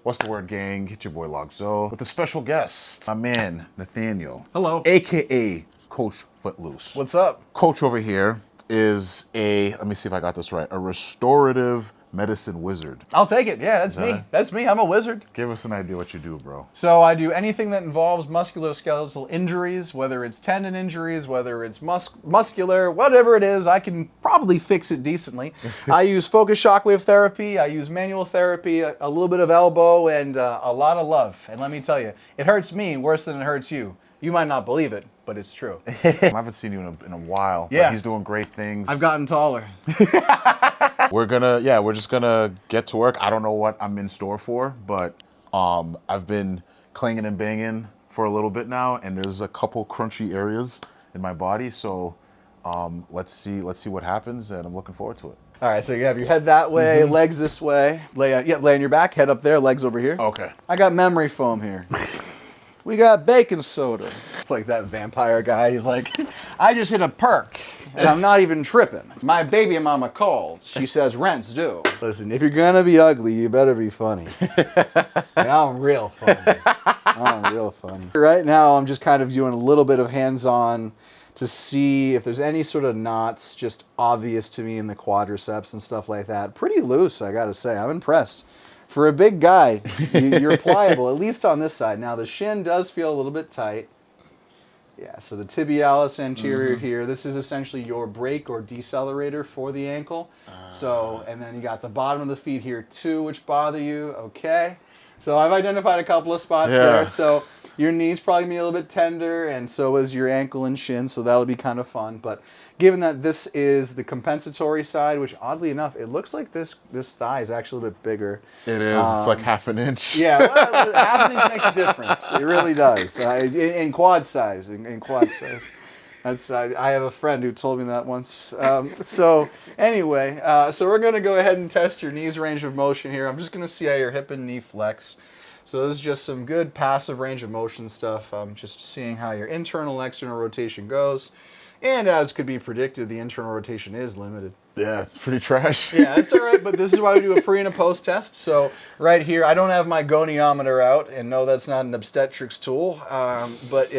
What's the word, gang? It's your boy Logzo with a special guest, my man Nathaniel. Hello. AKA Coach Footloose. What's up? Coach over here is let me see if I got this right, a restorative medicine wizard. I'll take it. Yeah, that's me. That's me. I'm a wizard. Give us an idea what you do, bro. So I do anything that involves musculoskeletal injuries, whether it's tendon injuries, whether it's muscular, whatever it is, I can probably fix it decently. I use focused shockwave therapy. I use manual therapy, a little bit of elbow, and a lot of love. And let me tell you, it hurts me worse than it hurts you. You might not believe it, but it's true. I haven't seen you in a while. Yeah. But he's doing great things. I've gotten taller. We're just gonna get to work. I don't know what I'm in store for, but I've been clanging and banging for a little bit now, and there's a couple crunchy areas in my body. So let's see what happens, and I'm looking forward to it. All right, so you have your head that way, legs this way. Lay on your back, head up there, legs over here. Okay. I got memory foam here. We got baking soda. It's like that vampire guy. He's like, I just hit a perk, and I'm not even tripping. My baby mama called. She says rent's due. Listen, if you're gonna be ugly, you better be funny. And I'm real funny. I'm real funny. Right now, I'm just kind of doing a little bit of hands-on to see if there's any sort of knots just obvious to me in the quadriceps and stuff like that. Pretty loose, I gotta say. I'm impressed. For a big guy, you're pliable, at least on this side. Now, the shin does feel a little bit tight. Yeah, so the tibialis anterior here, this is essentially your brake or decelerator for the ankle. So, and then you got the bottom of the feet here too, which bother you. Okay. So I've identified a couple of spots there. So your knee's probably gonna be a little bit tender, and so is your ankle and shin, so that'll be kind of fun. But given that this is the compensatory side, which oddly enough, it looks like this thigh is actually a bit bigger. It is. It's like half an inch. Yeah, well, half an inch makes a difference. It really does. In quad size. In quad size. I have a friend who told me that once. So anyway, so we're going to go ahead and test your knees range of motion here. I'm just going to see how your hip and knee flex. So this is just some good passive range of motion stuff. I'm just seeing how your internal and external rotation goes. And as could be predicted, the internal rotation is limited. Yeah, it's pretty trash. Yeah, it's all right, but this is why we do a pre and a post test. So right here, I don't have my goniometer out, and no, that's not an obstetrics tool, but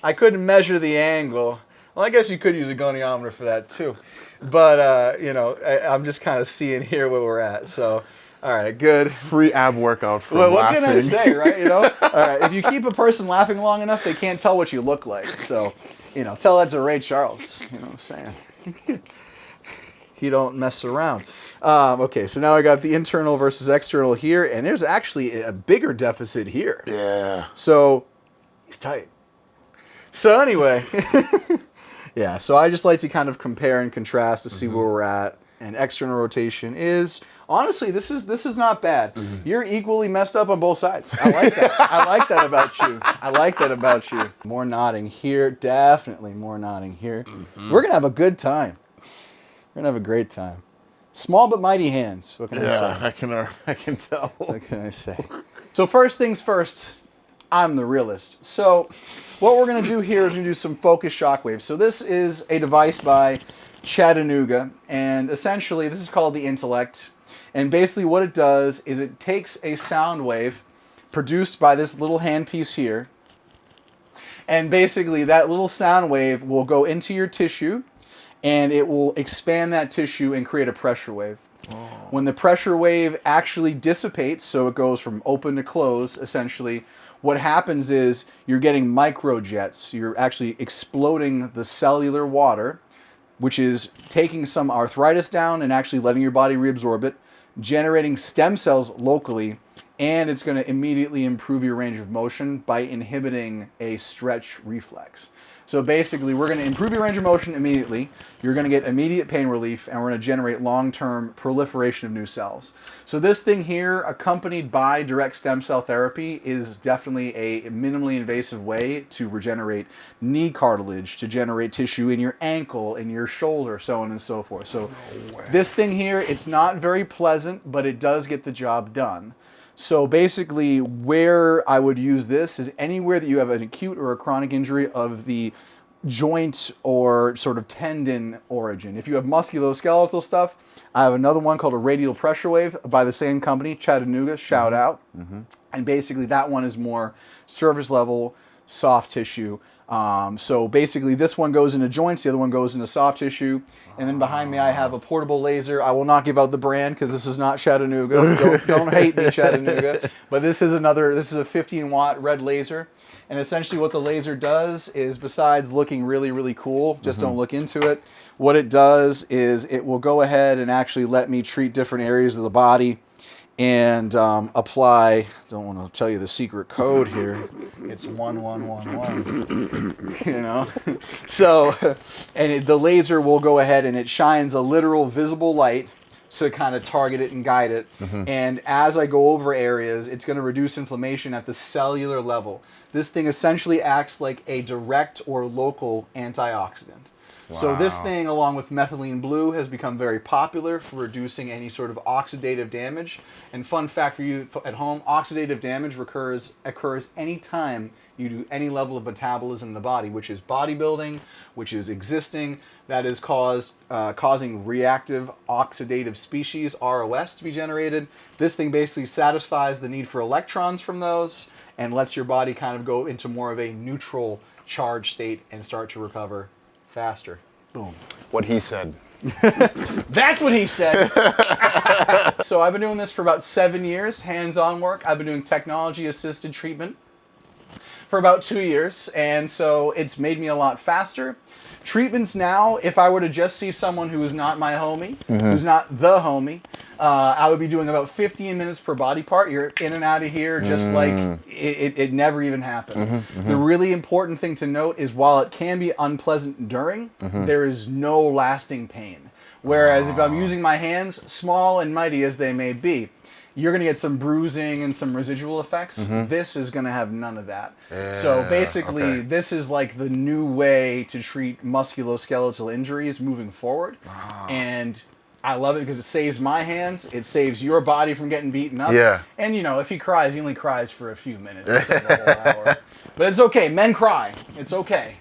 I couldn't measure the angle. Well, I guess you could use a goniometer for that too, but I'm just kind of seeing here where we're at. So, all right, good. Free ab workout for Well, what laughing. can I say, right? All right, if you keep a person laughing long enough, they can't tell what you look like. So, tell that to Ray Charles. You know what I'm saying? He don't mess around. Okay, so now I got the internal versus external here, and there's actually a bigger deficit here. Yeah. So he's tight. So anyway, yeah. So I just like to kind of compare and contrast to see where we're at. And external rotation is honestly, this is not bad. You're equally messed up on both sides. I like that. I like that about you. I like that about you. More nodding here, definitely more nodding here. We're gonna have a good time. We're gonna have a great time. Small but mighty hands. What can I say? Yeah, I can tell. What can I say? So first things first, I'm the realist. So what we're gonna do here is we're gonna do some focused shockwaves. So this is a device by Chattanooga, and essentially this is called the Intellect. And basically what it does is it takes a sound wave produced by this little handpiece here, and basically that little sound wave will go into your tissue, and it will expand that tissue and create a pressure wave. When the pressure wave actually dissipates, so it goes from open to close, essentially, what happens is you're getting microjets. You're actually exploding the cellular water, which is taking some arthritis down and actually letting your body reabsorb it, generating stem cells locally, and it's going to immediately improve your range of motion by inhibiting a stretch reflex. So basically, we're going to improve your range of motion immediately. You're going to get immediate pain relief, and we're going to generate long-term proliferation of new cells. So this thing here, accompanied by direct stem cell therapy, is definitely a minimally invasive way to regenerate knee cartilage, to generate tissue in your ankle, in your shoulder, so on and so forth. So this thing here, it's not very pleasant, but it does get the job done. So basically, where I would use this is anywhere that you have an acute or a chronic injury of the joint or sort of tendon origin. If you have musculoskeletal stuff, I have another one called a radial pressure wave by the same company, Chattanooga, shout out. And basically that one is more surface level, soft tissue. So basically this one goes into joints, the other one goes into soft tissue. And then behind me I have a portable laser. I will not give out the brand because this is not Chattanooga. Don't hate me, Chattanooga. But this is a 15 watt red laser. And essentially what the laser does is, besides looking really, really cool, just don't look into it, what it does is it will go ahead and actually let me treat different areas of the body and apply, don't want to tell you the secret code here, it's 1111, you know? So, and the laser will go ahead and it shines a literal visible light to kind of target it and guide it. And as I go over areas, it's going to reduce inflammation at the cellular level. This thing essentially acts like a direct or local antioxidant. So this thing, along with methylene blue, has become very popular for reducing any sort of oxidative damage. And fun fact for you at home, oxidative damage occurs anytime you do any level of metabolism in the body, which is bodybuilding, which is existing, that is causing reactive oxidative species, ROS, to be generated. This thing basically satisfies the need for electrons from those and lets your body kind of go into more of a neutral charge state and start to recover faster. Boom. What he said. That's what he said. So I've been doing this for about 7 years, hands-on work. I've been doing technology-assisted treatment for about 2 years, and so it's made me a lot faster. Treatments now, if I were to just see someone who is not my homie, who's not the homie, I would be doing about 15 minutes per body part. You're in and out of here just like it never even happened. The really important thing to note is while it can be unpleasant during, there is no lasting pain. Whereas if I'm using my hands, small and mighty as they may be, you're going to get some bruising and some residual effects. This is going to have none of that. So basically, this is like the new way to treat musculoskeletal injuries moving forward. And I love it because it saves my hands. It saves your body from getting beaten up. And, you know, if he cries, he only cries for a few minutes instead of a whole hour. But it's okay. Men cry. It's okay.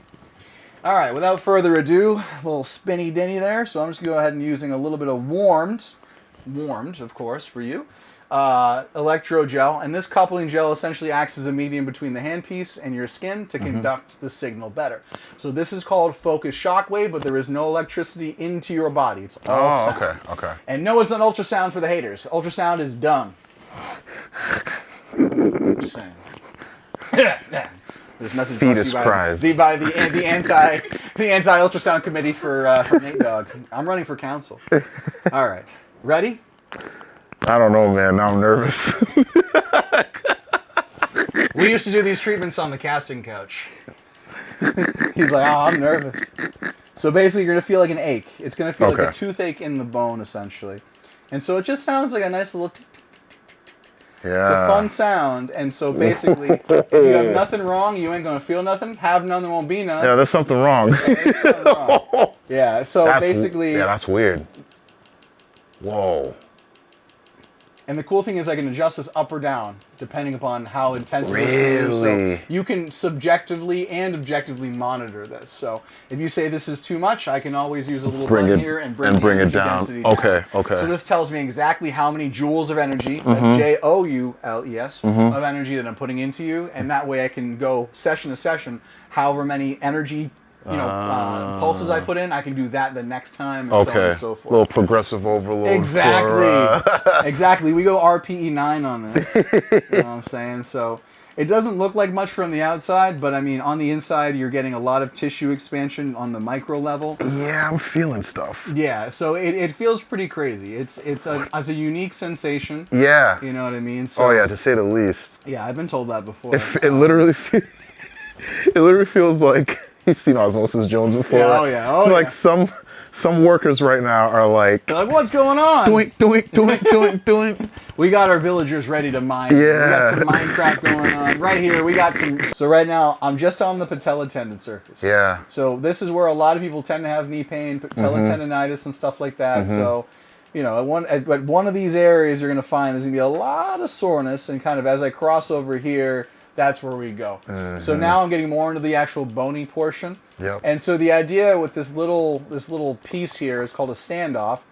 All right, without further ado, a little spinny dinny there. So I'm just going to go ahead and using a little bit of warmed, of course, for you. Electro gel, and this coupling gel essentially acts as a medium between the handpiece and your skin to conduct the signal better. So this is called focused shockwave, but there is no electricity into your body. It's all sound. Okay. And no, it's not ultrasound for the haters. Ultrasound is dumb. Just saying. This message brought to you by the anti-ultrasound committee for Nate Dogg. I'm running for council. All right, ready? I don't know, man. Now I'm nervous. We used to do these treatments on the casting couch. He's like, oh, I'm nervous. So basically, you're going to feel like an ache. It's going to feel like a toothache in the bone, essentially. And so it just sounds like a nice little tick, tick, tick, tick. Yeah. It's a fun sound. And so basically, if you have nothing wrong, you ain't going to feel nothing. Have none, there won't be none. Yeah, there's something wrong. There's something wrong. Yeah, so basically... Yeah, that's weird. Whoa. And the cool thing is I can adjust this up or down depending upon how intense it is for you. So you can subjectively and objectively monitor this. So if you say this is too much, I can always use a little button here and bring it down. Okay. So this tells me exactly how many joules of energy, that's Joules, of energy that I'm putting into you. And that way I can go session to session, however many energy pulses I put in, I can do that the next time, and so on and so forth. A little progressive overload. Exactly. Exactly. We go RPE 9 on this. You know what I'm saying? So it doesn't look like much from the outside, but I mean, on the inside, you're getting a lot of tissue expansion on the micro level. Yeah, I'm feeling stuff. Yeah, so it feels pretty crazy. It's a unique sensation. Yeah. You know what I mean? So, to say the least. Yeah, I've been told that before. It literally feels like... You've seen Osmosis Jones before. Yeah, it's like some workers right now are like... They're like, what's going on? Doink. We got our villagers ready to mine. Yeah. We got some Minecraft going on. Right here, we got some... So right now, I'm just on the patella tendon surface. Yeah. So this is where a lot of people tend to have knee pain, patella tendonitis and stuff like that. So, you know, at one of these areas, you're going to find there's going to be a lot of soreness. And kind of as I cross over here, that's where we go. So now I'm getting more into the actual bony portion. Yep. And so the idea with this little piece here is called a standoff.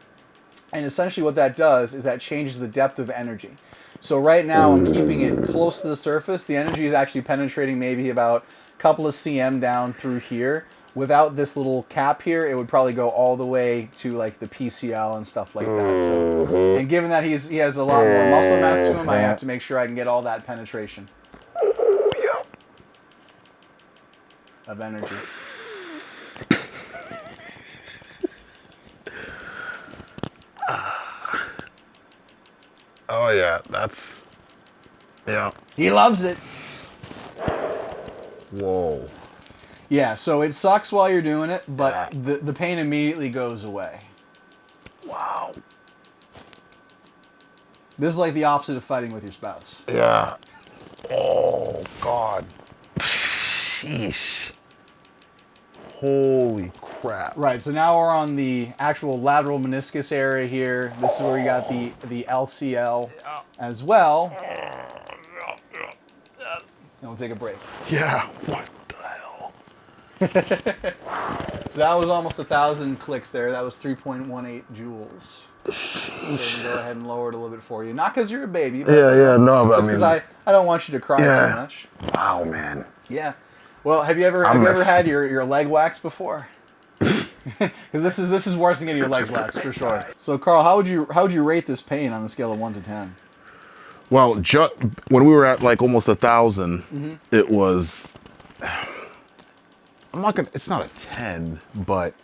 And essentially what that does is that changes the depth of energy. So right now I'm keeping it close to the surface. The energy is actually penetrating maybe about a couple of cm down through here. Without this little cap here, it would probably go all the way to like the PCL and stuff like that. So, and given that he has a lot more muscle mass to him, I have to make sure I can get all that penetration of energy. Oh yeah, that's yeah. He loves it. Whoa. Yeah, so it sucks while you're doing it, but the pain immediately goes away. Wow. This is like the opposite of fighting with your spouse. Yeah. Oh God. Sheesh. Holy crap. Right, so now we're on the actual lateral meniscus area here. This is where you got the LCL as well. And we'll take a break. Yeah. What the hell? So that was almost 1,000 clicks there. That was 3.18 joules. So we can go ahead and lower it a little bit for you. Not because you're a baby, but no, but just because I don't want you to cry too much. Wow, man. Yeah. Well, have you ever had your leg waxed before? Because this is worse than getting your legs waxed for sure. So Carl, how would you rate this pain on a scale of 1 to 10? Well, when we were at like almost 1,000, it was. It's not a 10, but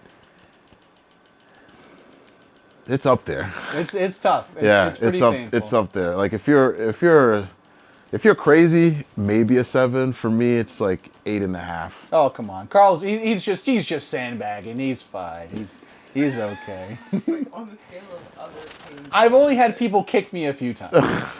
it's up there. It's tough. It's pretty painful. It's up there. Like if you're crazy, maybe a 7. For me, it's like 8.5. Oh come on, Carl's he's just sandbagging. He's fine. He's okay. Like on the scale of other pains. I've only had people kick me a few times.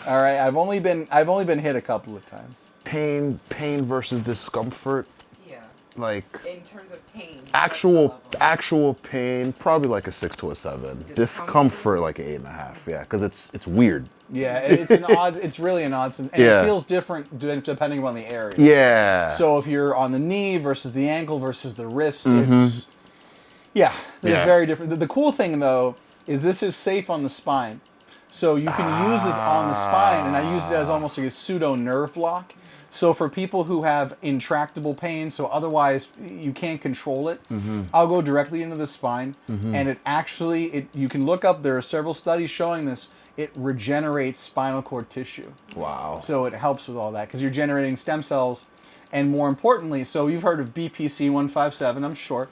All right, I've only been hit a couple of times. Pain versus discomfort. Yeah. Like In terms of pain. actual pain, probably like a 6 to a 7. Discomfort like an 8.5. Yeah, because it's weird. Yeah, it's really an odd, and it feels different depending on the area. Yeah. So if you're on the knee versus the ankle versus the wrist, it's very different. The cool thing though is this is safe on the spine, so you can use this on the spine, and I use it as almost like a pseudo nerve block. So for people who have intractable pain, so otherwise you can't control it, I'll go directly into the spine, and you can look up, there are several studies showing this, it regenerates spinal cord tissue. Wow. So it helps with all that, because you're generating stem cells, and more importantly, so you've heard of BPC 157, I'm sure.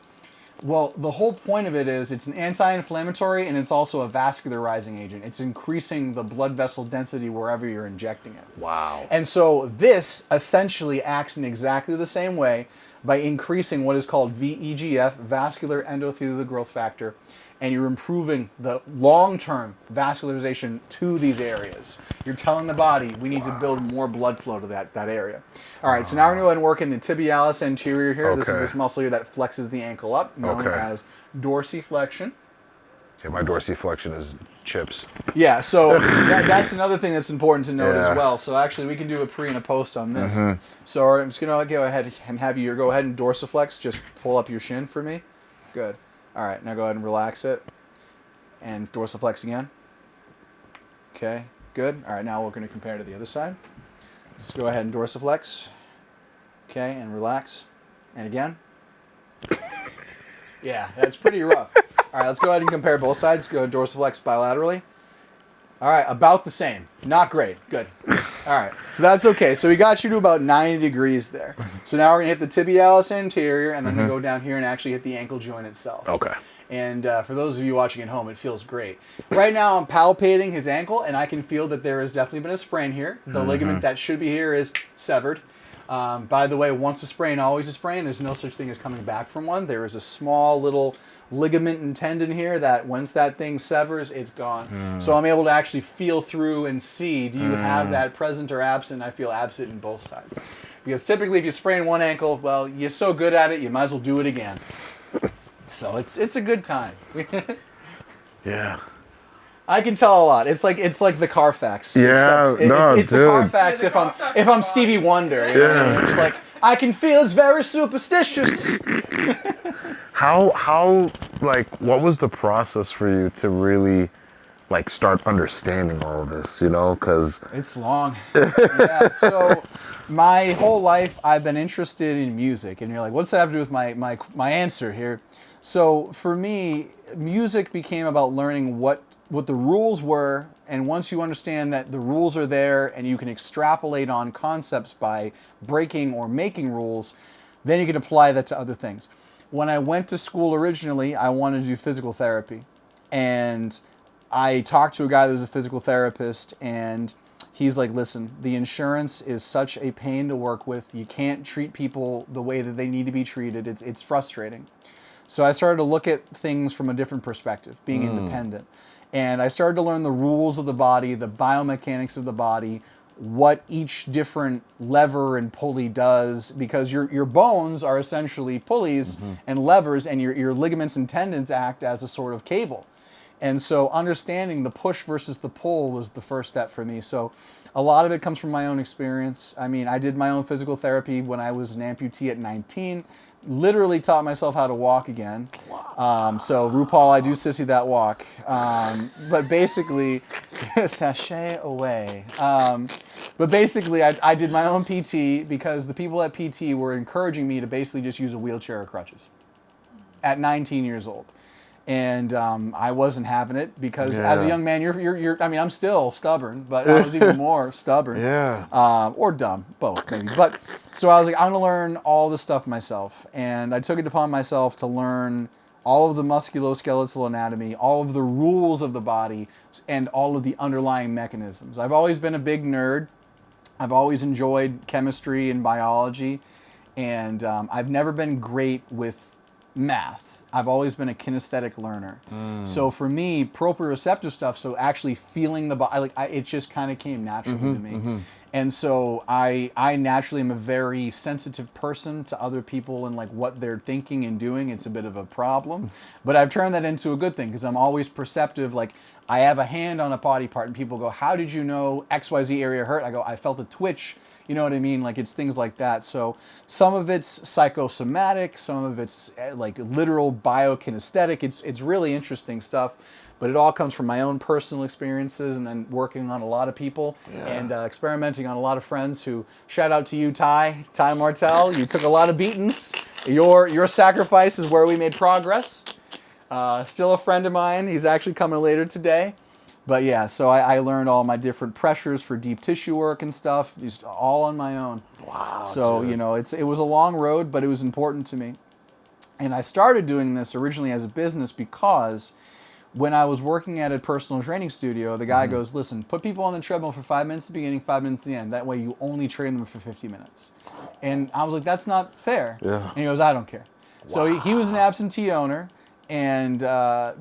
Well, the whole point of it is it's an anti-inflammatory, and it's also a vascularizing agent. It's increasing the blood vessel density wherever you're injecting it. Wow. And so this essentially acts in exactly the same way by increasing what is called VEGF, vascular endothelial growth factor, and you're improving the long-term vascularization to these areas. You're telling the body, we need to build more blood flow to that area. All right, so now we're gonna go ahead and work in the tibialis anterior here. This is this muscle here that flexes the ankle up, known as dorsiflexion. Yeah, my dorsiflexion is chips. Yeah, so that's another thing that's important to note as well. So actually, we can do a pre and a post on this. So I'm just gonna go ahead and have you go ahead and dorsiflex. Just pull up your shin for me. Good. All right, now go ahead and relax it. And dorsiflex again. Okay, good. All right, now we're gonna compare to the other side. Just go ahead and dorsiflex. Okay, and relax. And again. Yeah, that's pretty rough. All right, let's go ahead and compare both sides. Go dorsiflex bilaterally. All right, about the same. Not great. Good. All right, so that's okay. So we got you to about 90 degrees there. So now we're gonna hit the tibialis anterior, and then we go down here and actually hit the ankle joint itself. Okay. And for those of you watching at home, it feels great. Right now, I'm palpating his ankle, and I can feel that there has definitely been a sprain here. The ligament that should be here is severed. By the way, once a sprain, always a sprain. There's no such thing as coming back from one. There is a small little ligament and tendon here that once that thing severs, it's gone. So I'm able to actually feel through and see, do you have that present or absent? I feel absent in both sides. Because typically if you sprain one ankle, well, you're so good at it, you might as well do it again. So it's a good time. Yeah. I can tell a lot. It's like the Carfax. Yeah, except no, it's the dude. Carfax Yeah, if the I'm Carfax if I'm is Stevie fine. Wonder. You know what I mean? Yeah. It's like I can feel it's very superstitious. How like what was the process for you to really like start understanding all of this? You know, because It's long. Yeah. So my whole life I've been interested in music, and you're like, what's that have to do with my answer here? So for me, music became about learning what the rules were, and once you understand that the rules are there and you can extrapolate on concepts by breaking or making rules, then you can apply that to other things. When I went to school originally, I wanted to do physical therapy, and I talked to a guy that was a physical therapist, and he's like, listen, the insurance is such a pain to work with. You can't treat people the way that they need to be treated. It's frustrating. So I started to look at things from a different perspective, being independent. And I started to learn the rules of the body, the biomechanics of the body, what each different lever and pulley does, because your bones are essentially pulleys and levers, and your ligaments and tendons act as a sort of cable. And so understanding the push versus the pull was the first step for me. So a lot of it comes from my own experience. I mean, I did my own physical therapy when I was an amputee at 19. Literally taught myself how to walk again. So RuPaul, I do sissy that walk. But basically, sashay away. But basically, I did my own PT because the people at PT were encouraging me to basically just use a wheelchair or crutches at 19 years old. And I wasn't having it because as a Yeah. young man, you're I mean, I'm still stubborn, but I was even more stubborn. Yeah. Or dumb, both maybe. But so I was like, I'm gonna learn all this stuff myself, and I took it upon myself to learn all of the musculoskeletal anatomy, all of the rules of the body, and all of the underlying mechanisms. I've always been a big nerd. I've always enjoyed chemistry and biology, and I've never been great with math. I've always been a kinesthetic learner. So for me, proprioceptive stuff, so actually feeling the body, it just kind of came naturally to me. And so I naturally am a very sensitive person to other people and like what they're thinking and doing. It's a bit of a problem, but I've turned that into a good thing because I'm always perceptive. Like I have a hand on a body part and people go, how did you know XYZ area hurt? I go, I felt a twitch. You know what I mean? Like it's things like that. So some of it's psychosomatic, some of it's like literal biokinesthetic. It's really interesting stuff, but it all comes from my own personal experiences and then working on a lot of people and experimenting on a lot of friends who, shout out to you, Ty Martell. You took a lot of beatings. Your sacrifice is where we made progress. Still a friend of mine. He's actually coming later today. But yeah, so I learned all my different pressures for deep tissue work and stuff, just all on my own. Wow. So, dude. you know, it was a long road, but it was important to me. And I started doing this originally as a business because when I was working at a personal training studio, the guy goes, listen, put people on the treadmill for 5 minutes at the beginning, 5 minutes at the end. That way you only train them for 50 minutes. And I was like, that's not fair. Yeah. And he goes, I don't care. So he was an absentee owner. And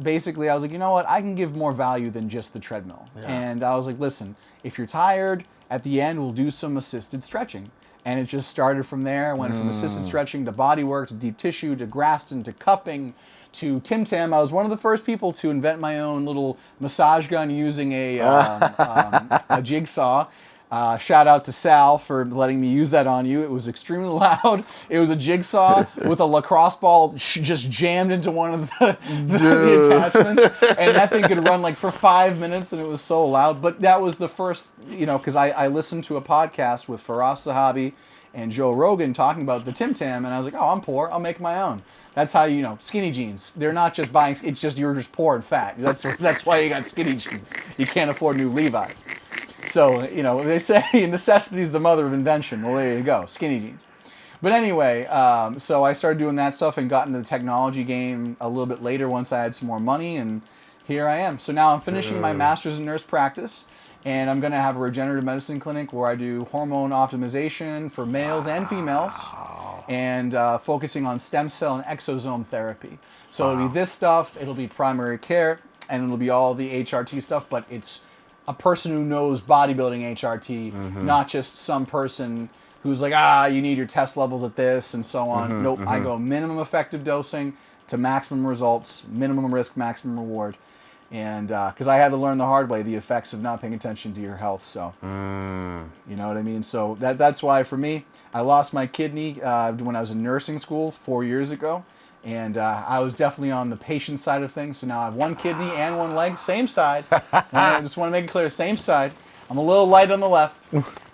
basically, I was like, you know what? I can give more value than just the treadmill. And I was like, listen, if you're tired, at the end, we'll do some assisted stretching. And it just started from there. I went from assisted stretching to body work to deep tissue to Graston to cupping to Tim Tam. I was one of the first people to invent my own little massage gun using a jigsaw. Shout out to Sal for letting me use that on you. It was extremely loud. It was a jigsaw with a lacrosse ball just jammed into one of the attachments. And that thing could run like for 5 minutes and it was so loud. But that was the first, you know, because I listened to a podcast with Faraz Sahabi and Joe Rogan talking about the Tim Tam. And I was like, oh, I'm poor. I'll make my own. That's how, you know, skinny jeans. They're not just buying, it's just you're just poor and fat. That's why you got skinny jeans. You can't afford new Levi's. So, you know, they say necessity is the mother of invention. Well, there you go, skinny jeans. But anyway, so I started doing that stuff and got into the technology game a little bit later once I had some more money, and here I am. So now I'm finishing my master's in nurse practice, and I'm going to have a regenerative medicine clinic where I do hormone optimization for males and females, and focusing on stem cell and exosome therapy. So it'll be this stuff, it'll be primary care, and it'll be all the HRT stuff, but it's a person who knows bodybuilding HRT, not just some person who's like, you need your test levels at this and so on. Nope, I go minimum effective dosing to maximum results, minimum risk, maximum reward. And because I had to learn the hard way the effects of not paying attention to your health. So, you know what I mean? So that's why for me, I lost my kidney when I was in nursing school 4 years ago. And I was definitely on the patient side of things. So now I have one kidney and one leg, same side. I just want to make it clear, same side. I'm a little light on the left.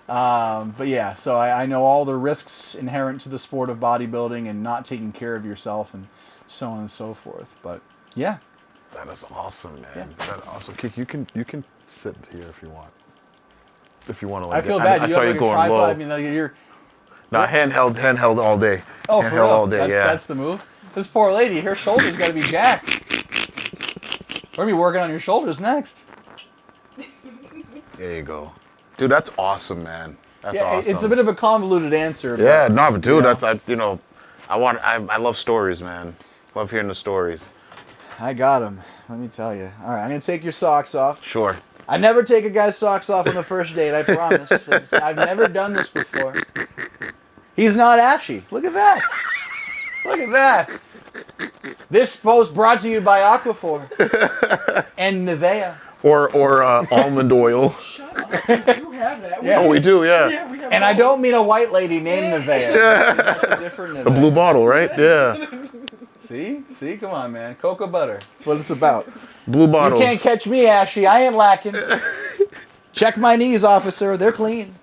But yeah, so I know all the risks inherent to the sport of bodybuilding and not taking care of yourself and so on and so forth. But yeah. That is awesome, man. Yeah. That's awesome. Kik, you can sit here if you want. If you want to. I Like, feel bad. I You saw have you like a going tripod. low. I mean, like you're. Nah, handheld all day. Oh, handheld for real? all day. That's the move. This poor lady, her shoulders got to be jacked. We're gonna be working on your shoulders next. There you go, dude. That's awesome, man. That's awesome. It's a bit of a convoluted answer. Yeah, but, no, but dude, know. I love stories, man. Love hearing the stories. I got him. Let me tell you. All right, I'm gonna take your socks off. Sure. I never take a guy's socks off on the first date. I promise. I've never done this before. He's not ashy. Look at that. Look at that. This post brought to you by Aquaphor and Nivea. Or almond oil. Shut up. We do have that. Yeah. Oh, we do, yeah. Yeah, we have And I both. don't mean a white lady named Nivea. That's a different Nivea. The blue bottle, right? Yeah. See, come on, man. Cocoa butter. That's what it's about. Blue bottles. You can't catch me, Ashy. I ain't lacking. Check my knees, officer. They're clean.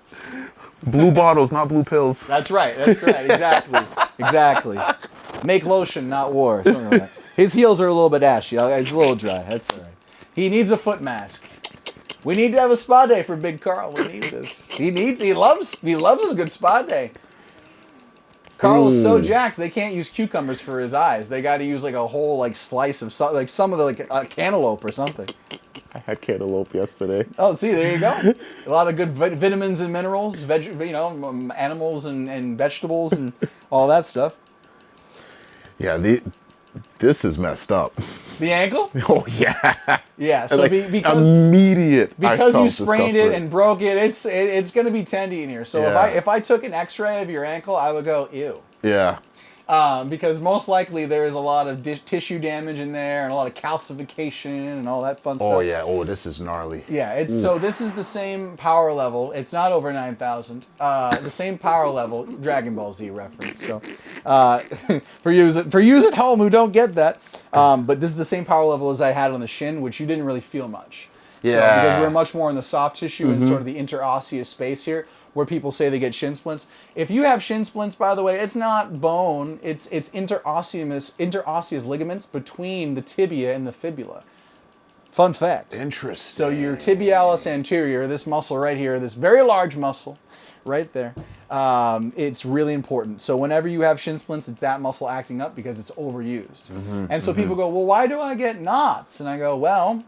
Blue bottles, not blue pills. That's right. Exactly. Make lotion, not war. Something like that. His heels are a little bit ashy. It's a little dry. That's all right. He needs a foot mask. We need to have a spa day for Big Carl. We need this. He loves his good spa day. Carl is so jacked they can't use cucumbers for his eyes. They got to use like a whole like slice of some of the cantaloupe or something. I had cantaloupe yesterday. Oh, see, there you go. A lot of good vitamins and minerals, animals and vegetables and all that stuff. Yeah, this is messed up. The ankle? Oh yeah. Yeah. So Like, because immediate. I you felt sprained it discomfort. and broke it, it's going to be tendy in here. So Yeah. if I took an X-ray of your ankle, I would go ew. Yeah. Because most likely there is a lot of tissue damage in there and a lot of calcification and all that fun stuff. Oh yeah. Oh, this is gnarly. Yeah, so this is the same power level. It's not over 9,000. The same power level. Dragon Ball Z reference. So for yous at home who don't get that, but this is the same power level as I had on the shin, which you didn't really feel much. So, Yeah. because we're much more in the soft tissue and sort of the interosseous space here, where people say they get shin splints. If you have shin splints, by the way, it's not bone. It's interosseous ligaments between the tibia and the fibula. Fun fact. Interesting. So your tibialis anterior, this muscle right here, this very large muscle right there, it's really important. So whenever you have shin splints, it's that muscle acting up because it's overused. And so people go, well, why do I get knots? And I go, well,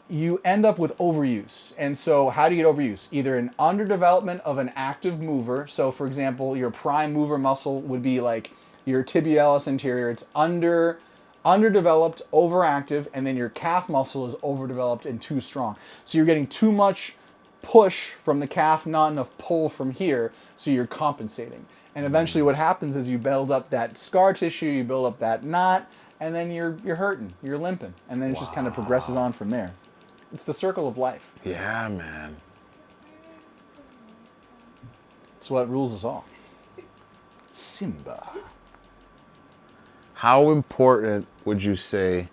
you end up with overuse. And so how do you get overuse? Either an underdevelopment of an active mover. So for example, your prime mover muscle would be like your tibialis anterior. It's underdeveloped, overactive, and then your calf muscle is overdeveloped and too strong. So you're getting too much push from the calf, not enough pull from here, so you're compensating. And eventually what happens is you build up that scar tissue, you build up that knot, and then you're hurting, you're limping. And then it just kind of progresses on from there. It's the circle of life. Yeah, man. It's what rules us all. Simba. How important would you say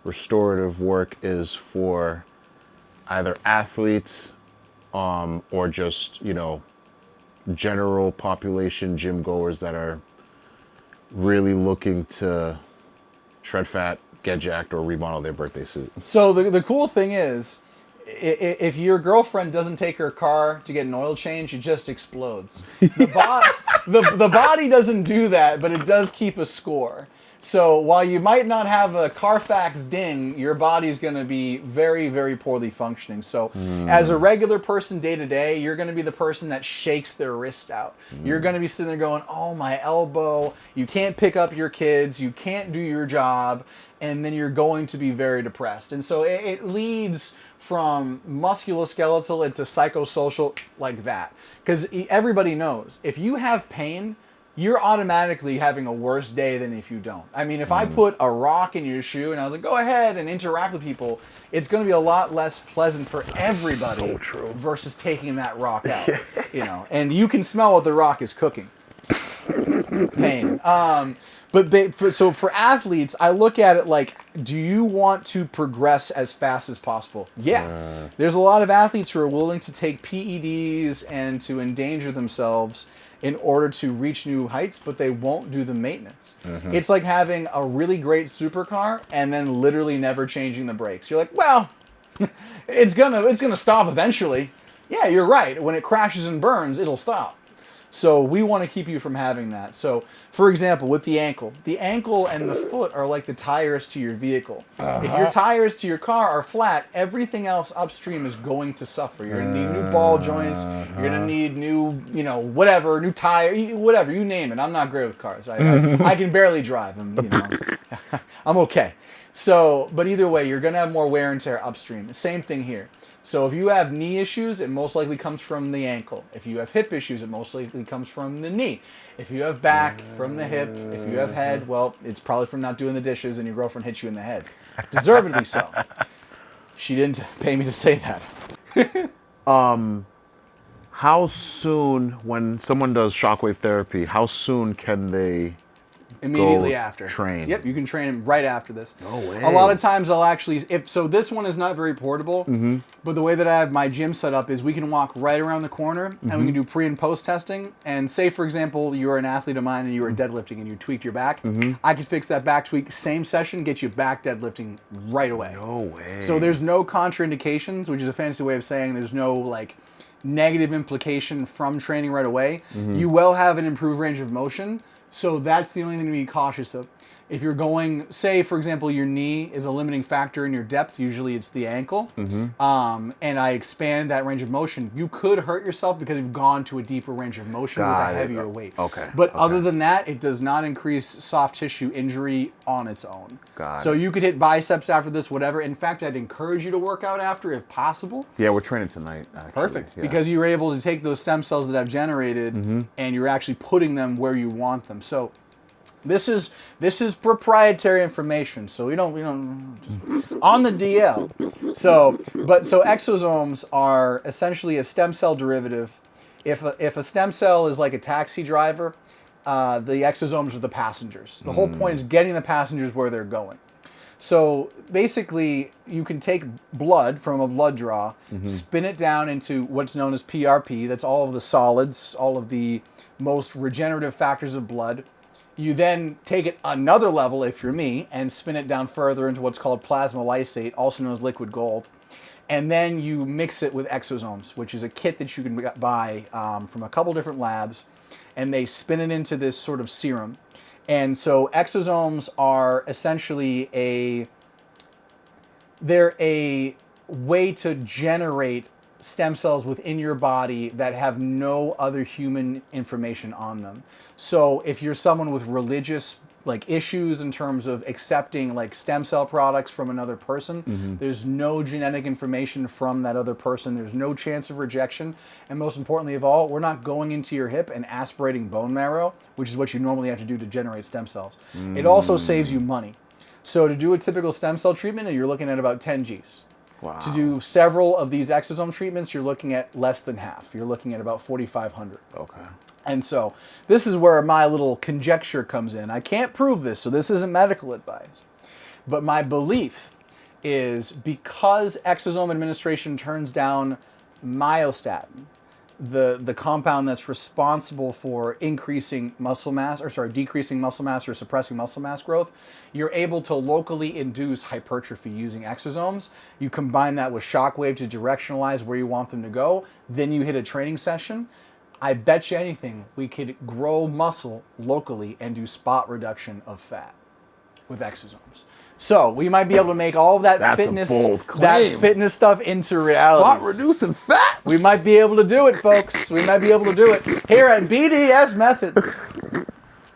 restorative work is for either athletes or just, general population gym goers that are really looking to shred fat, get jacked, or remodel their birthday suit? So the cool thing is, if your girlfriend doesn't take her car to get an oil change, it just explodes. The body doesn't do that, but it does keep a score. So while you might not have a Carfax ding, your body's going to be very, very poorly functioning. So as a regular person day to day, you're going to be the person that shakes their wrist out. You're going to be sitting there going, oh, my elbow. You can't pick up your kids. You can't do your job. And then you're going to be very depressed. And so it leads from musculoskeletal into psychosocial like that. Because everybody knows, if you have pain, you're automatically having a worse day than if you don't. I mean, if I put a rock in your shoe and I was like, go ahead and interact with people, it's going to be a lot less pleasant for everybody So true. versus taking that rock out. You know, and you can smell what the rock is cooking. Pain. So for athletes, I look at it like, do you want to progress as fast as possible? Yeah. There's a lot of athletes who are willing to take PEDs and to endanger themselves in order to reach new heights, but they won't do the maintenance. It's like having a really great supercar and then literally never changing the brakes. You're like, well, it's gonna stop eventually. Yeah, you're right. When it crashes and burns, it'll stop. So we want to keep you from having that. So, for example, with the ankle and the foot are like the tires to your vehicle. If your tires to your car are flat, everything else upstream is going to suffer. You're going to need new ball joints. You're going to need new, whatever, new tire, whatever, you name it. I'm not great with cars. I can barely drive them, I'm okay. So, but either way, you're going to have more wear and tear upstream. Same thing here. So if you have knee issues, it most likely comes from the ankle. If you have hip issues, it most likely comes from the knee. If you have back, from the hip. If you have head, well, it's probably from not doing the dishes and your girlfriend hit you in the head. Deservedly so. She didn't pay me to say that. How soon, when someone does shockwave therapy, how soon can they Immediately go after. train? Yep, you can train him right after this. No way. A lot of times I'll actually, this one is not very portable, but the way that I have my gym set up is we can walk right around the corner and we can do pre and post testing. And say, for example, you're an athlete of mine and you were deadlifting and you tweaked your back. I can fix that back tweak, same session, get you back deadlifting right away. No way. So there's no contraindications, which is a fancy way of saying there's no like negative implication from training right away. You will have an improved range of motion. So that's the only thing to be cautious of. If you're going, say, for example, your knee is a limiting factor in your depth, usually it's the ankle, and I expand that range of motion, you could hurt yourself because you've gone to a deeper range of motion with a heavier weight. Okay. But other than that, it does not increase soft tissue injury on its own. So you could hit biceps after this, whatever. In fact, I'd encourage you to work out after if possible. Yeah, we're training tonight, actually. Perfect, Yeah. because you're able to take those stem cells that I've generated and you're actually putting them where you want them. So this is proprietary information, so we don't on the DL. So exosomes are essentially a stem cell derivative. If a stem cell is like a taxi driver, the exosomes are the passengers. The whole point is getting the passengers where they're going. So basically, you can take blood from a blood draw, spin it down into what's known as PRP. That's all of the solids, all of the most regenerative factors of blood. You then take it another level, if you're me, and spin it down further into what's called plasma lysate, also known as liquid gold. And then you mix it with exosomes, which is a kit that you can buy from a couple different labs. And they spin it into this sort of serum. And so exosomes are essentially they're a way to generate stem cells within your body that have no other human information on them. So if you're someone with religious issues in terms of accepting stem cell products from another person, there's no genetic information from that other person. There's no chance of rejection. And most importantly of all, we're not going into your hip and aspirating bone marrow, which is what you normally have to do to generate stem cells. It also saves you money. So to do a typical stem cell treatment, you're looking at about 10 Gs. Wow. To do several of these exosome treatments, you're looking at less than half. You're looking at about 4,500. Okay. And so this is where my little conjecture comes in. I can't prove this, so this isn't medical advice. But my belief is because exosome administration turns down myostatin, the compound that's responsible for decreasing muscle mass or suppressing muscle mass growth, you're able to locally induce hypertrophy using exosomes. You combine that with shockwave to directionalize where you want them to go. Then you hit a training session. I bet you anything we could grow muscle locally and do spot reduction of fat with exosomes. So we might be able to make all of that fitness stuff into reality. Spot reducing fat. We might be able to do it, folks. We might be able to do it here at BDS Methods.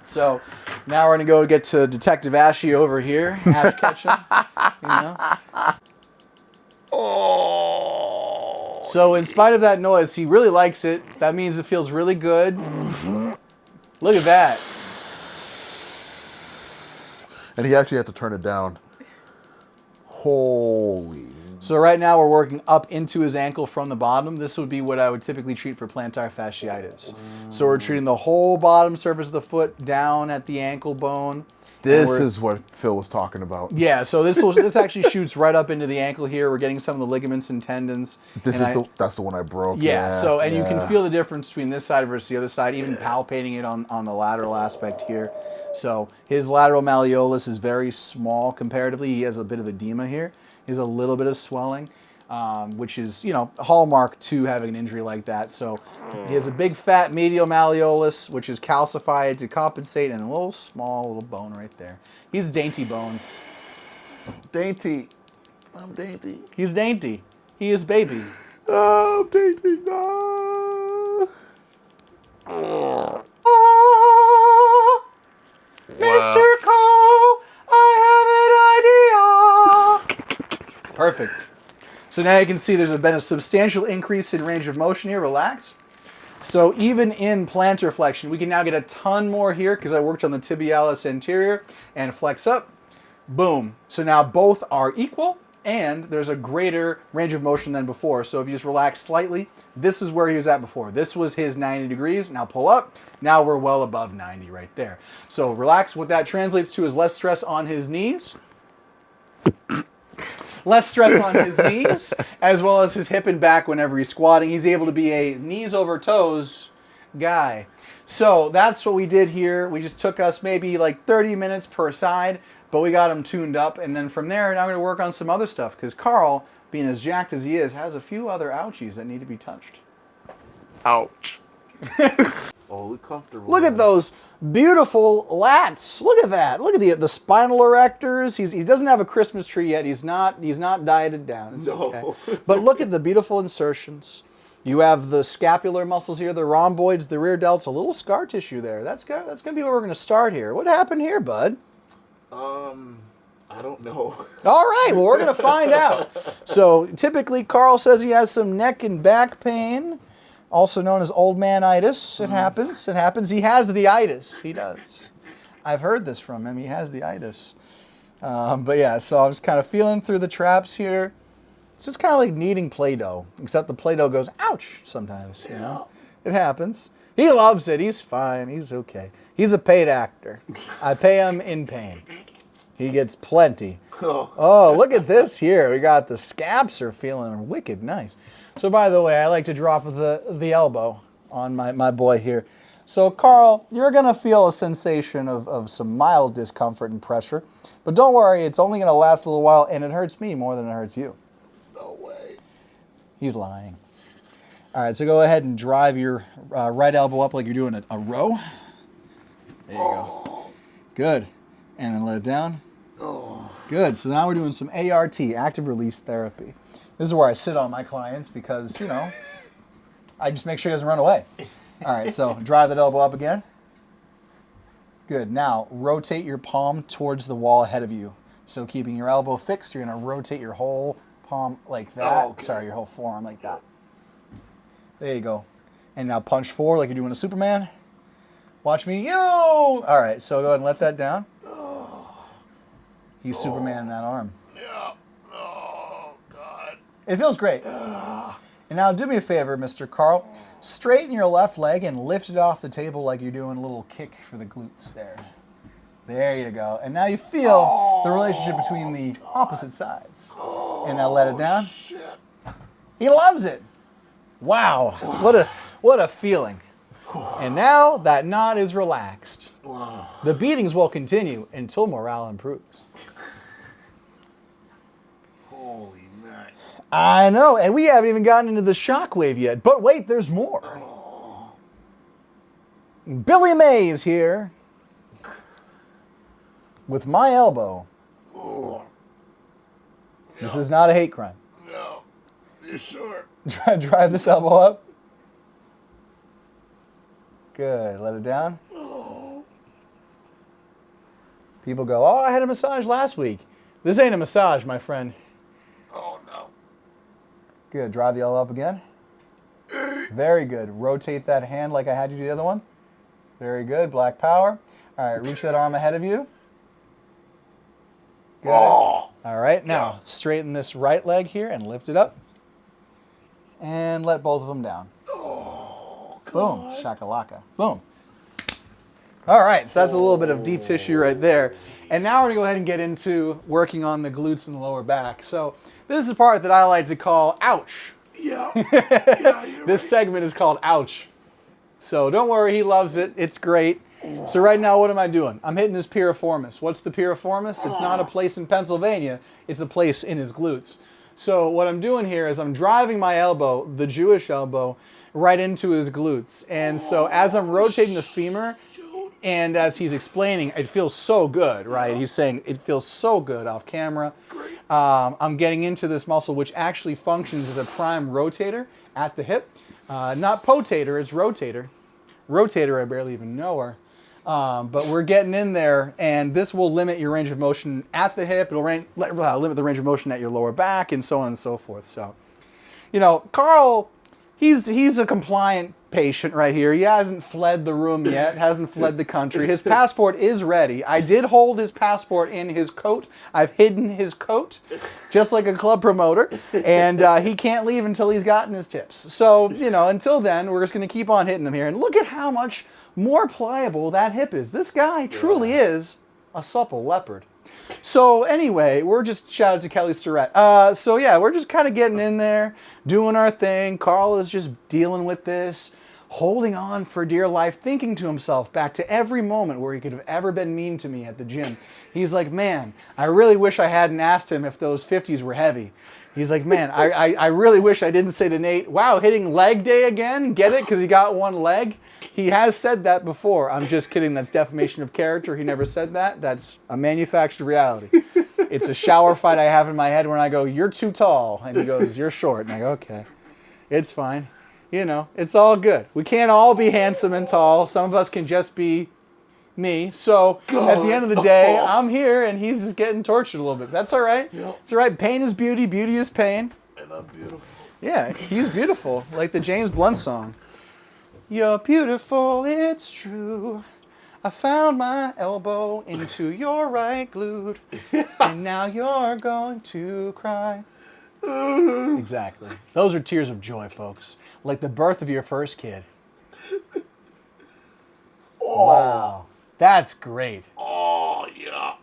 So now we're gonna go get to Detective Ashy over here, Ash Ketchum. Oh. So in spite of that noise, he really likes it. That means it feels really good. Look at that. And he actually had to turn it down. Holy. So right now we're working up into his ankle from the bottom. This would be what I would typically treat for plantar fasciitis. So we're treating the whole bottom surface of the foot down at the ankle bone. This is what Phil was talking about. Yeah, so this actually shoots right up into the ankle here. We're getting some of the ligaments and tendons. That's the one I broke. Yeah, so you can feel the difference between this side versus the other side, even palpating it on the lateral aspect here. So his lateral malleolus is very small comparatively. He has a bit of edema here. He has a little bit of swelling, which is, hallmark to having an injury like that. So he has a big fat medial malleolus, which is calcified to compensate, and a little small bone right there. He's dainty bones. Dainty. I'm dainty. He's dainty. He is baby. Oh, I'm dainty. No. Mr. Cole, I have an idea. Perfect. So now you can see there's been a substantial increase in range of motion here. Relax. So even in plantar flexion, we can now get a ton more here because I worked on the tibialis anterior and flex up. Boom. So now both are equal and there's a greater range of motion than before. So if you just relax slightly, this is where he was at before. This was his 90 degrees. Now pull up. Now we're well above 90 right there. So relax. What that translates to is less stress on his knees. Less stress on his knees, as well as his hip and back whenever he's squatting. He's able to be a knees over toes guy. So that's what we did here. We just took us maybe like 30 minutes per side, but we got him tuned up. And then from there, now I'm going to work on some other stuff because Carl, being as jacked as he is, has a few other ouchies that need to be touched. Ouch. Oh, look comfortable. Look at those beautiful lats. Look at that. Look at the spinal erectors. He doesn't have a Christmas tree yet. He's not dieted down. It's okay. But look at the beautiful insertions. You have the scapular muscles here, the rhomboids, the rear delts, a little scar tissue there. That's going to be where we're going to start here. What happened here, bud? I don't know. All right, well, we're going to find out. So typically, Carl says he has some neck and back pain, also known as old man-itis. It happens. It happens. He has the itis. He does. I've heard this from him. He has the itis. But yeah, so I'm just kind of feeling through the traps here. It's just kind of like kneading Play-Doh, except the Play-Doh goes, ouch, sometimes, you know? It happens. He loves it. He's fine. He's okay. He's a paid actor. I pay him in pain. He gets plenty. Oh, look at this here. We got the scaps are feeling wicked nice. So by the way, I like to drop the elbow on my boy here. So Carl, you're going to feel a sensation of some mild discomfort and pressure. But don't worry, it's only going to last a little while, and it hurts me more than it hurts you. No way. He's lying. All right, so go ahead and drive your right elbow up like you're doing a row. There you go. Good. And then let it down. Good. So now we're doing some ART, active release therapy. This is where I sit on my clients because, you know, I just make sure he doesn't run away. All right, so drive that elbow up again. Good. Now rotate your palm towards the wall ahead of you. So keeping your elbow fixed, you're going to rotate your whole palm like that. Okay. Sorry, your whole forearm like that. There you go. And now punch forward like you're doing a Superman. Watch me. Yo! All right, so go ahead and let that down. He's Superman in that arm. Yeah. Oh, God. It feels great. And now do me a favor, Mr. Carl. Straighten your left leg and lift it off the table like you're doing a little kick for the glutes there. There you go. And now you feel the relationship between the opposite sides. And now let it down. Shit. He loves it. Wow. What a feeling. And now that knot is relaxed. Wow. The beatings will continue until morale improves. Holy man. I know, and we haven't even gotten into the shockwave yet. But wait, there's more. Billy Mays here with my elbow. This is not a hate crime. No. You sure? Drive this elbow up. Good. Let it down. People go, oh, I had a massage last week. This ain't a massage, my friend. Oh, no. Good. Drive the elbow up again. Very good. Rotate that hand like I had you do the other one. Very good. Black power. All right, reach that arm ahead of you. Good. Oh, All right, now straighten this right leg here and lift it up. And let both of them down. oh, Boom. Shakalaka. Boom. All right, so that's a little bit of deep tissue right there. And now we're going to go ahead and get into working on the glutes and the lower back. So this is the part that I like to call ouch. Yeah. Yeah, you're This segment is called ouch. So don't worry, he loves it. It's great. So right now, what am I doing? I'm hitting his piriformis. What's the piriformis? It's not a place in Pennsylvania. It's a place in his glutes. So what I'm doing here is I'm driving my elbow, the Jewish elbow, right into his glutes. And so as I'm rotating the femur, and as he's explaining, it feels so good, right? He's saying it feels so good off camera. I'm getting into this muscle, which actually functions as a prime rotator at the hip. Not potator, it's rotator. Rotator, I barely even know her. But we're getting in there, and this will limit your range of motion at the hip. It'll limit the range of motion at your lower back, and so on and so forth. So, you know, Carl, he's a compliant patient right here. He hasn't fled the room yet, hasn't fled the country. His passport is ready. I did hold his passport in his coat. I've hidden his coat, just like a club promoter, and he can't leave until he's gotten his tips. So, you know, until then, we're just going to keep on hitting him here. And look at how much more pliable that hip is. This guy truly is a supple leopard. So anyway, we're just shout out to Kelly Surratt. So yeah, we're just kind of getting in there, doing our thing. Carl is just dealing with this, holding on for dear life, thinking to himself back to every moment where he could have ever been mean to me at the gym. He's like, man, I really wish I hadn't asked him if those 50s were heavy. He's like, man, I really wish I didn't say to Nate, wow, hitting leg day again? Get it? Because he got one leg? He has said that before. I'm just kidding. That's defamation of character. He never said that. That's a manufactured reality. It's a shower fight I have in my head when I go, you're too tall. And he goes, you're short. And I go, okay, it's fine. You know, it's all good. We can't all be handsome and tall. Some of us can just be me. So at the end of the day, I'm here and he's just getting tortured a little bit. That's all right. Yep. It's all right. Pain is beauty. Beauty is pain. And I'm beautiful. Yeah, he's beautiful. Like the James Blunt song. You're beautiful, it's true. I found my elbow into your right glute, and now you're going to cry. Exactly. Those are tears of joy, folks. Like the birth of your first kid. Wow. That's great. Oh, yeah.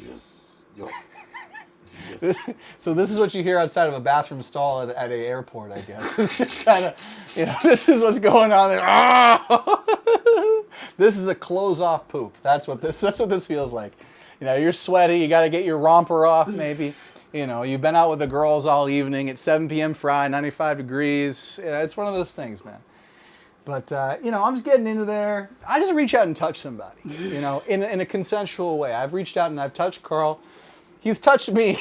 Yes. Yes. So this is what you hear outside of a bathroom stall at an airport, I guess. It's just kind of, you know, this is what's going on there. This is a close-off poop. That's what this feels like. You know, you're sweaty. You got to get your romper off, maybe. You know, you've been out with the girls all evening. It's 7 p.m. Friday, 95 degrees. Yeah, it's one of those things, man. But, you know, I'm just getting into there. I just reach out and touch somebody, you know, in a consensual way. I've reached out and I've touched Carl. He's touched me.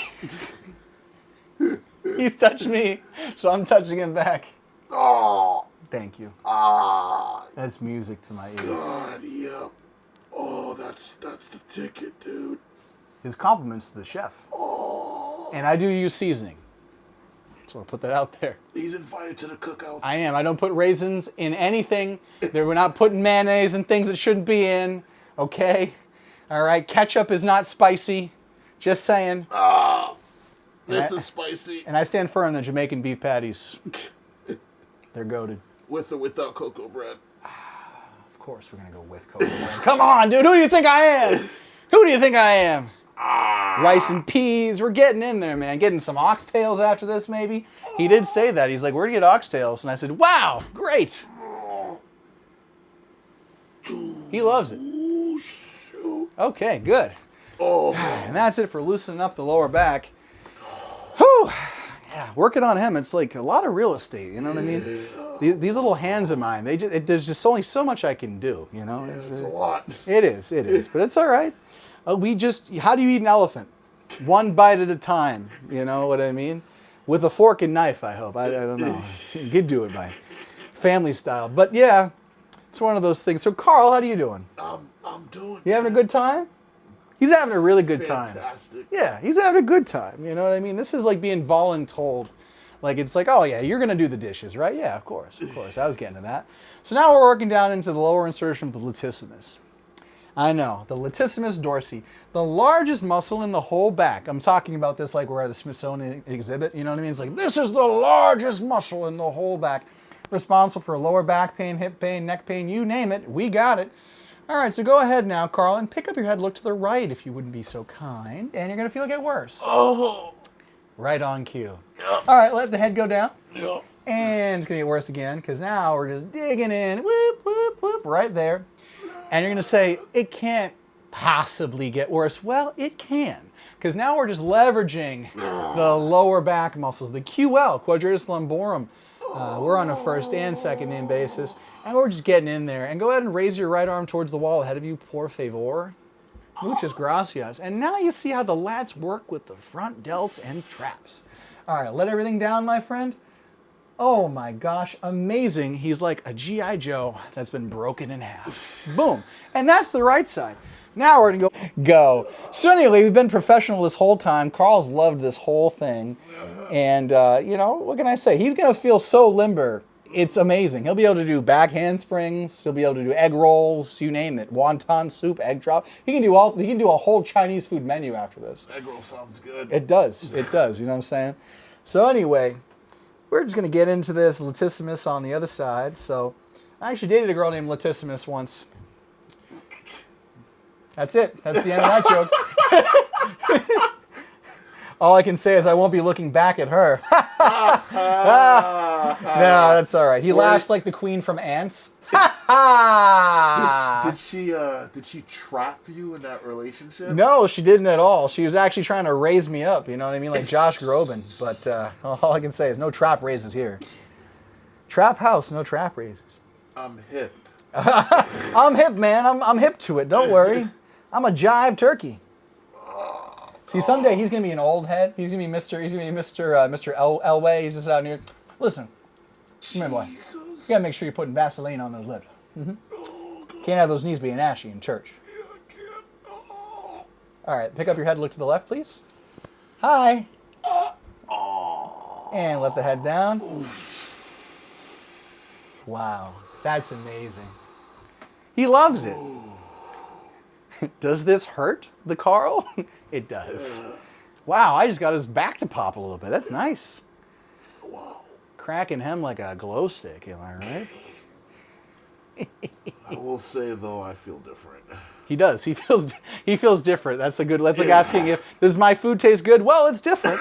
He's touched me, so I'm touching him back. Oh. Thank you. Ah. That's music to my ears. God, yep. Oh, that's the ticket, dude. His compliments to the chef. Oh. And I do use seasoning. So I'll put that out there. He's invited to the cookouts. I am. I don't put raisins in anything. We're not putting mayonnaise and things that shouldn't be in. Okay? All right? Ketchup is not spicy. Just saying. Ah. This is spicy. And I stand firm that Jamaican beef patties, they're goated. With or without cocoa bread. Of course we're going to go with cocoa bread. Come on, dude. Who do you think I am? Who do you think I am? Rice and peas. We're getting in there, man. Getting some oxtails after this, maybe. He did say that. He's like, where do you get oxtails? And I said, wow, great. He loves it. Oh, shoot. Okay, good. Oh, And that's it for loosening up the lower back. Whew. Yeah, working on him, it's like a lot of real estate, you know what I mean? These little hands of mine, there's just only so much I can do, you know? it's a lot. It is, but it's all right. How do you eat an elephant? One bite at a time, you know what I mean? With a fork and knife, I hope. I don't know. You could do it by family style. But yeah, it's one of those things. So Carl, how are you doing? I'm doing. You having a good time? He's having a really good time. Fantastic. Yeah, he's having a good time. You know what I mean? This is like being voluntold Like, it's like, oh yeah, you're gonna do the dishes, right? Yeah, of course. I was getting to that. So now we're working down into the lower insertion of the latissimus. I know, the latissimus dorsi, the largest muscle in the whole back. I'm talking about this like we're at a Smithsonian exhibit, you know what I mean? It's like, this is the largest muscle in the whole back, responsible for lower back pain, hip pain, neck pain, you name it, we got it. All right, so go ahead now, Carl, and pick up your head, look to the right if you wouldn't be so kind, and you're gonna feel it get worse. Oh. Right on cue. All right, let the head go down. Yeah. And it's gonna get worse again, because now we're just digging in, whoop, whoop, whoop, right there. And you're gonna say, it can't possibly get worse. Well, it can, because now we're just leveraging the lower back muscles, the QL, quadratus lumborum. We're on a first and second name basis, and we're just getting in there. And go ahead and raise your right arm towards the wall ahead of you, por favor. Muchas gracias. And now you see how the lats work with the front delts and traps. All right, let everything down, my friend. Oh my gosh, amazing. He's like a G.I. Joe that's been broken in half. Boom. And that's the right side. Now we're gonna go. So anyway, we've been professional this whole time. Carl's loved this whole thing. And you know, what can I say? He's gonna feel so limber. It's amazing. He'll be able to do back handsprings. He'll be able to do egg rolls, you name it. Wonton soup, egg drop. He can do a whole Chinese food menu after this. Egg roll sounds good. It does. It does. You know what I'm saying? So anyway, we're just going to get into this latissimus on the other side. So I actually dated a girl named Latissimus once. That's it. That's the end of that joke. All I can say is I won't be looking back at her. No, that's all right. He laughs like the queen from Ants. Did she trap you in that relationship? No, she didn't at all. She was actually trying to raise me up, you know what I mean? Like Josh Groban. But all I can say is no trap raises here. Trap house, no trap raises. I'm hip. I'm hip, man. I'm hip to it. Don't worry. I'm a jive turkey. See, someday he's gonna be an old head. He's gonna be Mr. Elway. He's just out here. Listen, come here, boy. You gotta make sure you're putting Vaseline on those lips. Can't have those knees being ashy in church. All right, pick up your head. Look to the left, please. Hi. And let the head down. Wow, that's amazing. He loves it. Does this hurt the Carl? It does. Wow, I just got his back to pop a little bit. That's nice. Wow. Cracking him like a glow stick, am I right? I will say though, I feel different. He does. He feels different. That's like asking if does my food taste good? Well, it's different.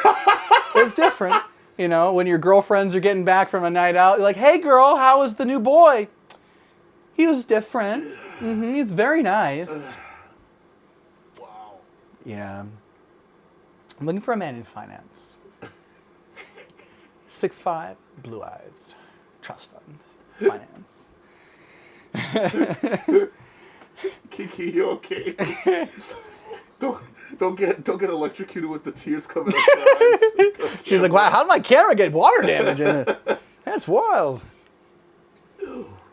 It's different. You know, when your girlfriends are getting back from a night out, you're like, "Hey, girl, how was the new boy?" He was different. He's very nice. Wow. Yeah. I'm looking for a man in finance. 6'5", blue eyes, trust fund, finance. Kiki, you okay? don't get electrocuted with the tears coming out your eyes. She's like, wow, how did my camera get water damage in it? That's wild.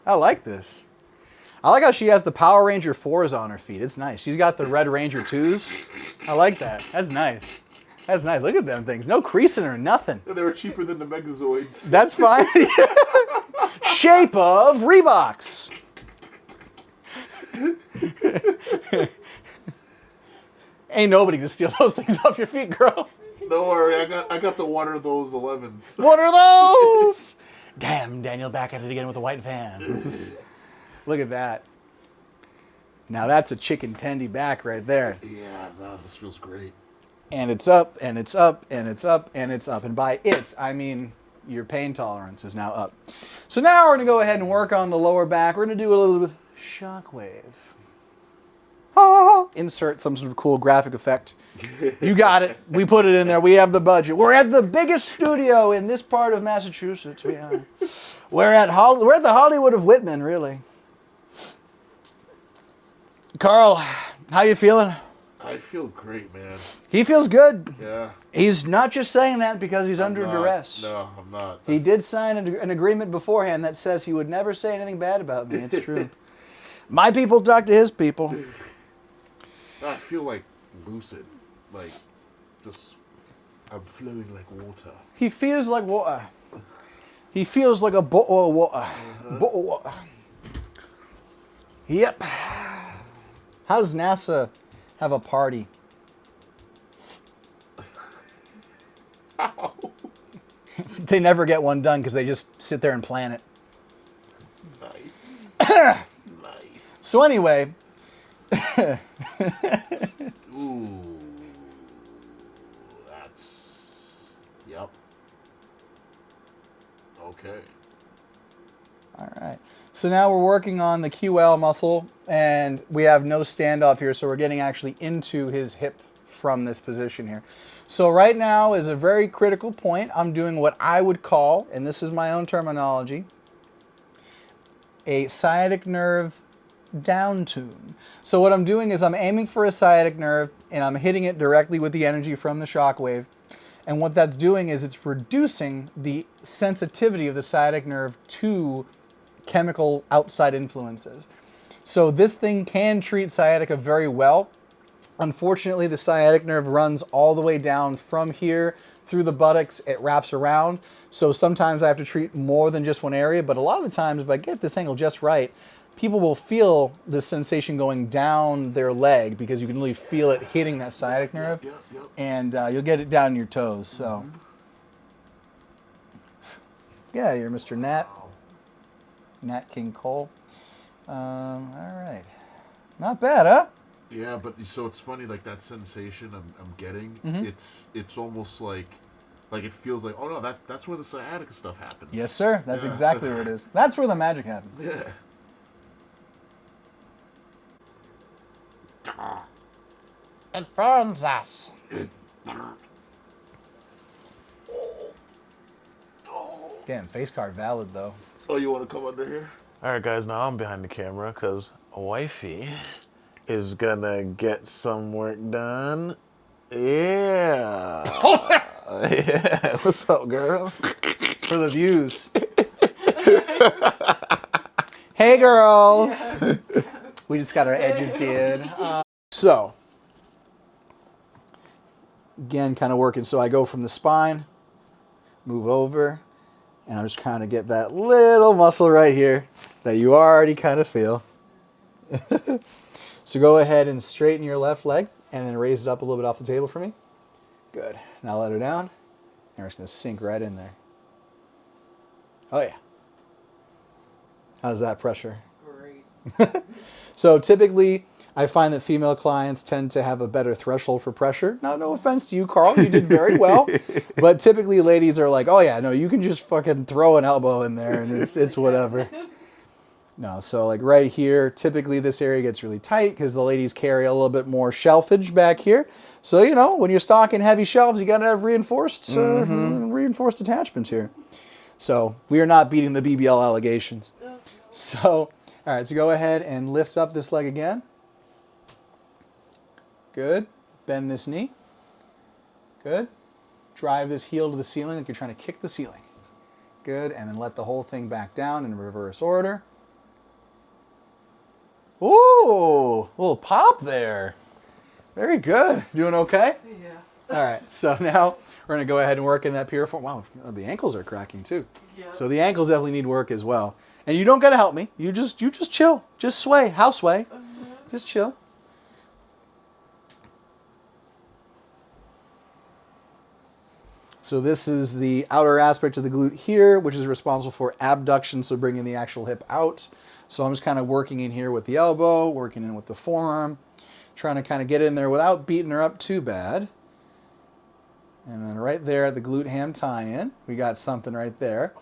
I like this. I like how she has the Power Ranger 4s on her feet. It's nice. She's got the Red Ranger 2s. I like that. That's nice. That's nice. Look at them things. No creasing or nothing. They were cheaper than the Megazoids. That's fine. Shape of Reeboks. Ain't nobody gonna steal those things off your feet, girl. Don't worry, I got the one of those 11s. What are those? Damn, Daniel, back at it again with the white vans. Look at that. Now that's a chicken tendy back right there. Yeah, no, this feels great. And it's up, and it's up, and it's up, and it's up. And by it, I mean your pain tolerance is now up. So now we're going to go ahead and work on the lower back. We're going to do a little bit of shockwave. Ah, insert some sort of cool graphic effect. You got it. We put it in there. We have the budget. We're at the biggest studio in this part of Massachusetts. We're at the Hollywood of Whitman, really. Carl, how you feeling? I feel great, man. He feels good. Yeah. He's not just saying that because he's under duress. No, I'm not. He did sign an agreement beforehand that says he would never say anything bad about me. It's true. My people talk to his people. I feel like lucid. Like, just I'm flowing like water. He feels like water. He feels like a bottle of water. Bottle of water. Yep. How does NASA have a party? How? They never get one done because they just sit there and plan it. Nice. Nice. So anyway, Ooh. That's... Yep. Okay. all right. So now we're working on the QL muscle, and we have no standoff here, so we're getting actually into his hip from this position here. So right now is a very critical point. I'm doing what I would call, and this is my own terminology, a sciatic nerve down tune. So what I'm doing is I'm aiming for a sciatic nerve, and I'm hitting it directly with the energy from the shockwave. And what that's doing is it's reducing the sensitivity of the sciatic nerve to chemical outside influences. So this thing can treat sciatica very well. Unfortunately, the sciatic nerve runs all the way down from here through the buttocks. It wraps around. So sometimes I have to treat more than just one area, but a lot of the times if I get this angle just right, people will feel this sensation going down their leg because you can really feel it hitting that sciatic nerve, and you'll get it down in your toes. So, get out of here, Mr. Nat. Nat King Cole. All right. Not bad, huh? Yeah, but so it's funny, like that sensation I'm getting. It's almost like it feels like, oh no, that's where the sciatica stuff happens. Yes, sir. That's exactly where it is. That's where the magic happens. Yeah. It burns us. Damn, face card valid though. Oh, you want to come under here? All right, guys, now I'm behind the camera because wifey is gonna get some work done. Yeah. Yeah. What's up, girl? For the views. Hey, girls. We just got our edges did. So, again, kind of working. So I go from the spine, move over, and I'm just kind of get that little muscle right here that you already kind of feel. So go ahead and straighten your left leg and then raise it up a little bit off the table for me. Good. Now let her down. And we're just going to sink right in there. Oh, yeah. How's that pressure? Great. So typically, I find that female clients tend to have a better threshold for pressure. Now, no offense to you, Carl. You did very well. But typically, ladies are like, oh, yeah, no, you can just fucking throw an elbow in there and it's whatever. No, so like right here, typically this area gets really tight because the ladies carry a little bit more shelfage back here. So, you know, when you're stocking heavy shelves, you got to have reinforced attachments here. So we are not beating the BBL allegations. So, all right, so go ahead and lift up this leg again. Good. Bend this knee. Good. Drive this heel to the ceiling like you're trying to kick the ceiling. Good, and then let the whole thing back down in reverse order. Ooh, a little pop there. Very good. Doing okay? Yeah. All right, so now we're going to go ahead and work in that piriform. Wow, the ankles are cracking too. Yeah. So the ankles definitely need work as well. And you don't got to help me. You just chill. Just sway, house sway. Just chill. So this is the outer aspect of the glute here, which is responsible for abduction, so bringing the actual hip out. So I'm just kind of working in here with the elbow, working in with the forearm, trying to kind of get in there without beating her up too bad. And then right there at the glute ham tie-in, we got something right there.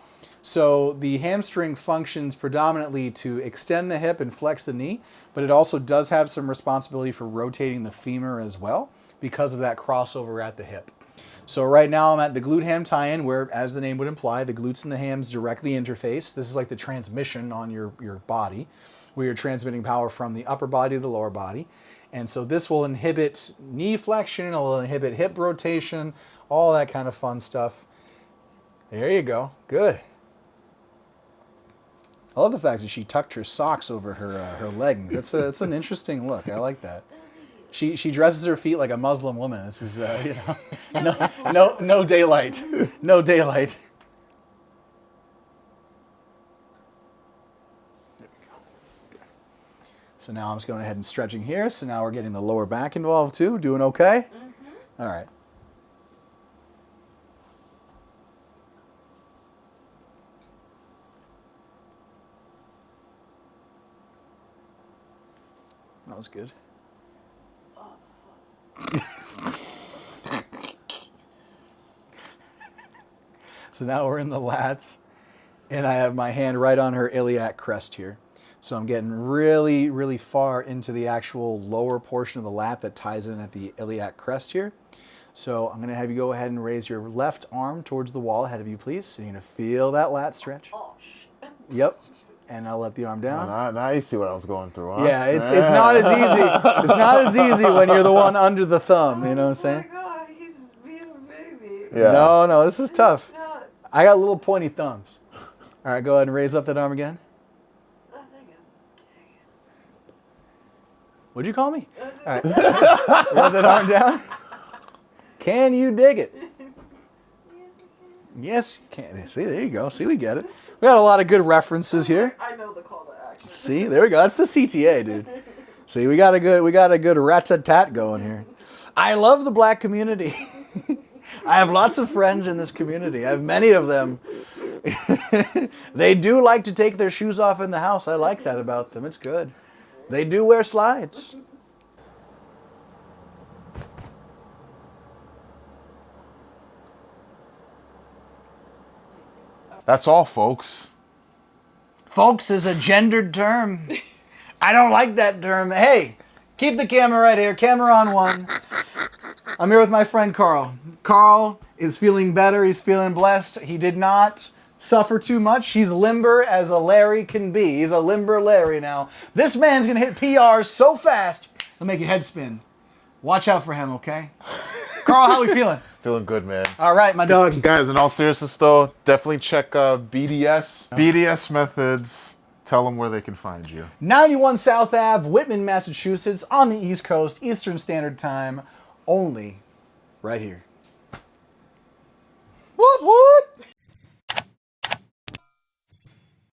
So the hamstring functions predominantly to extend the hip and flex the knee, but it also does have some responsibility for rotating the femur as well because of that crossover at the hip. So right now I'm at the glute ham tie-in where, as the name would imply, the glutes and the hams directly interface. This is like the transmission on your body, where you're transmitting power from the upper body to the lower body. And so this will inhibit knee flexion, it will inhibit hip rotation, all that kind of fun stuff. There you go. Good. I love the fact that she tucked her socks over her leggings. That's an interesting look. I like that. She dresses her feet like a Muslim woman. This is you know, no daylight, no daylight. There we go. Good. So now I'm just going ahead and stretching here. So now we're getting the lower back involved too. Doing okay? All right. That was good. So now we're in the lats, and I have my hand right on her iliac crest here. So I'm getting really, really far into the actual lower portion of the lat that ties in at the iliac crest here. So I'm going to have you go ahead and raise your left arm towards the wall ahead of you, please. So you're going to feel that lat stretch. Oh, shit. Yep. And I'll let the arm down. Now you see what I was going through, huh? Yeah, it's not as easy. It's not as easy when you're the one under the thumb. You know what I'm saying? Oh my God, he's being a baby. Yeah. No, this is tough. No, I got little pointy thumbs. All right, go ahead and raise up that arm again. that thing is What'd you call me? All right. Rub that arm down. Can you dig it? Yes, you can. See, there you go. See, we get it. We got a lot of good references here. I know the call to action. See, there we go. That's the CTA, dude. See, we got a good rat-tat-tat going here. I love the black community. I have lots of friends in this community. I have many of them. They do like to take their shoes off in the house. I like that about them. It's good. They do wear slides. That's all, folks. Folks is a gendered term. I don't like that term. Hey, keep the camera right here. Camera on one. I'm here with my friend Carl. Carl is feeling better. He's feeling blessed. He did not suffer too much. He's limber as a Larry can be. He's a limber Larry now. This man's going to hit PRs so fast, he'll make your head spin. Watch out for him, okay? Carl, how we feeling? Feeling good, man. All right, my dog. Guys, in all seriousness, though, definitely check BDS. BDS Methods. Tell them where they can find you. 91 South Ave, Whitman, Massachusetts, on the East Coast, Eastern Standard Time, only right here. Whoop, whoop.